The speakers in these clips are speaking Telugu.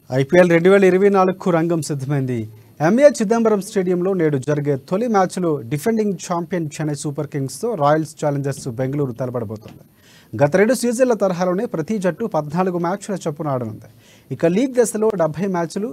ఐపీఎల్ 2024కు రంగం సిద్ధమైంది. ఎంఏ చిదంబరం స్టేడియంలో నేడు జరిగే తొలి మ్యాచ్లో డిఫెండింగ్ ఛాంపియన్ చెన్నై సూపర్ కింగ్స్తో రాయల్స్ ఛాలెంజర్స్ బెంగళూరు తలపడబోతోంది. గత 2 సీజన్ల తరహాలోనే ప్రతి జట్టు 14 మ్యాచ్ల చొప్పున ఆడనుంది. ఇక లీగ్ దశలో 70 మ్యాచ్లు,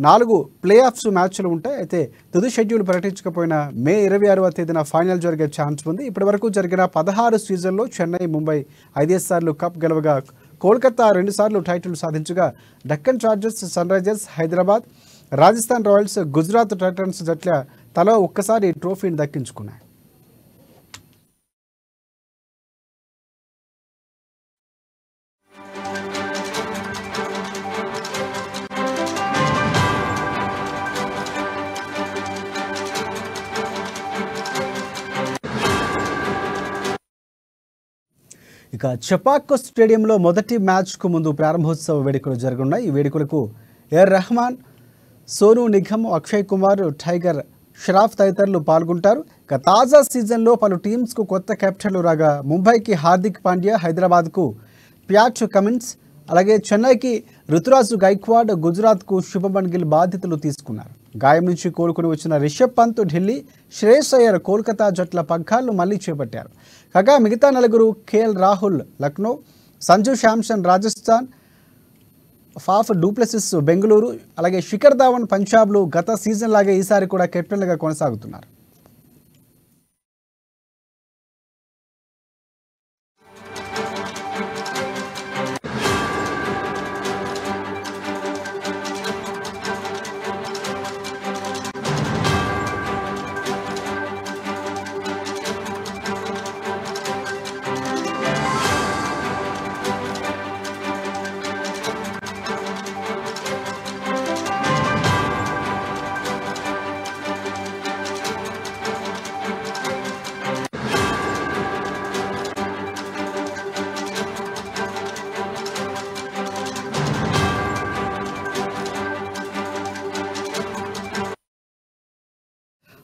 4 ప్లే ఆఫ్స్ మ్యాచ్లు ఉంటాయి. అయితే తుది షెడ్యూల్ ప్రకటించకపోయినా మే 26వ తేదీన ఫైనల్ జరిగే ఛాన్స్ ఉంది. ఇప్పటివరకు జరిగిన 16 సీజన్లో చెన్నై, ముంబై 5 సార్లు కప్ గెలవగా కోల్కతా 2 సార్లు టైటిల్ సాధించగా Deccan Chargers, Sunrisers Hyderabad, Rajasthan Royals, Gujarat Titans జట్ల తలా ఒక్కసారి ట్రోఫీని దక్కించుకున్నాయి. ఇక చెపాక్ స్టేడియంలో మొదటి మ్యాచ్కు ముందు ప్రారంభోత్సవ వేడుకలు జరగనున్నాయి. ఈ వేడుకలకు ఏఆర్ రెహమాన్, సోనూ నిగమ్, అక్షయ్ కుమార్, టైగర్ ష్రాఫ్ తదితరులు పాల్గొంటారు. ఇక తాజా సీజన్లో పలు టీమ్స్కు కొత్త కెప్టెన్లు రాగా ముంబైకి హార్దిక్ పాండ్యా, హైదరాబాద్కు ప్యాట్ కమిన్స్, అలాగే చెన్నైకి రుతురాజు గైక్వాడ్, గుజరాత్కు శుభమన్ గిల్ బాధ్యతలు తీసుకున్నారు. గాయం నుంచి కోలుకుని వచ్చిన రిషబ్ పంత్ ఢిల్లీ, శ్రేయస్ అయ్యర్ కోల్కతా జట్ల పగ్గాలను మళ్లీ చేపట్టారు. కాగా మిగతా 4 KL Rahul Lucknow, Sanju Samson Rajasthan, Faf du Plessis Bengaluru, అలాగే శిఖర్ ధావన్ పంజాబ్లు గత సీజన్ లాగే ఈసారి కూడా కెప్టెన్లుగా కొనసాగుతున్నారు.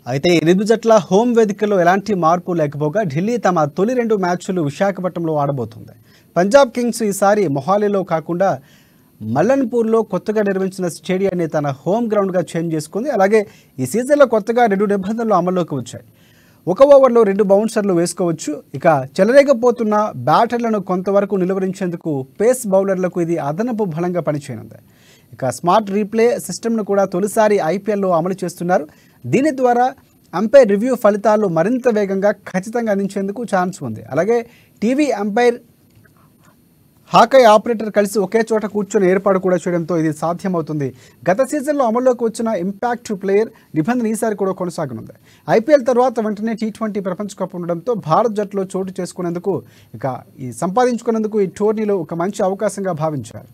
అయితే 8 జట్ల హోమ్ వేదికలో ఎలాంటి మార్పు లేకపోగా ఢిల్లీ తమ తొలి 2 మ్యాచ్లు విశాఖపట్నంలో ఆడబోతుంది. పంజాబ్ కింగ్స్ ఈసారి మొహాలీలో కాకుండా మల్లన్పూర్లో కొత్తగా నిర్మించిన స్టేడియాన్ని తన హోమ్ గ్రౌండ్గా చేంజ్ చేసుకుంది. అలాగే ఈ సీజన్లో కొత్తగా 2 నిబంధనలు అమల్లోకి వచ్చాయి. 1 ఓవర్లో 2 బౌన్సర్లు వేసుకోవచ్చు. ఇక చెలరేగపోతున్న బ్యాటర్లను కొంతవరకు నిలువరించేందుకు పేస్ బౌలర్లకు ఇది అదనపు బలంగా పనిచేయనుంది. ఇక స్మార్ట్ రీప్లే సిస్టమ్ను కూడా తొలిసారి ఐపీఎల్లో అమలు చేస్తున్నారు. దీని ద్వారా అంపైర్ రివ్యూ ఫలితాలు మరింత వేగంగా ఖచ్చితంగా అందించేందుకు ఛాన్స్ ఉంది. అలాగే టీవీ అంపైర్, హాకై ఆపరేటర్ కలిసి ఒకే చోట కూర్చొని ఏర్పాటు కూడా చేయడంతో ఇది సాధ్యమవుతుంది. గత సీజన్లో అమల్లోకి వచ్చిన ఇంపాక్ట్ ప్లేయర్ నిబంధన ఈసారి కూడా కొనసాగనుంది. ఐపీఎల్ తర్వాత వెంటనే T20 ప్రపంచ కప్ ఉండడంతో భారత్ జట్టులో చోటు చేసుకునేందుకు సంపాదించుకునేందుకు ఈ టోర్నీలో ఒక మంచి అవకాశంగా భావించారు.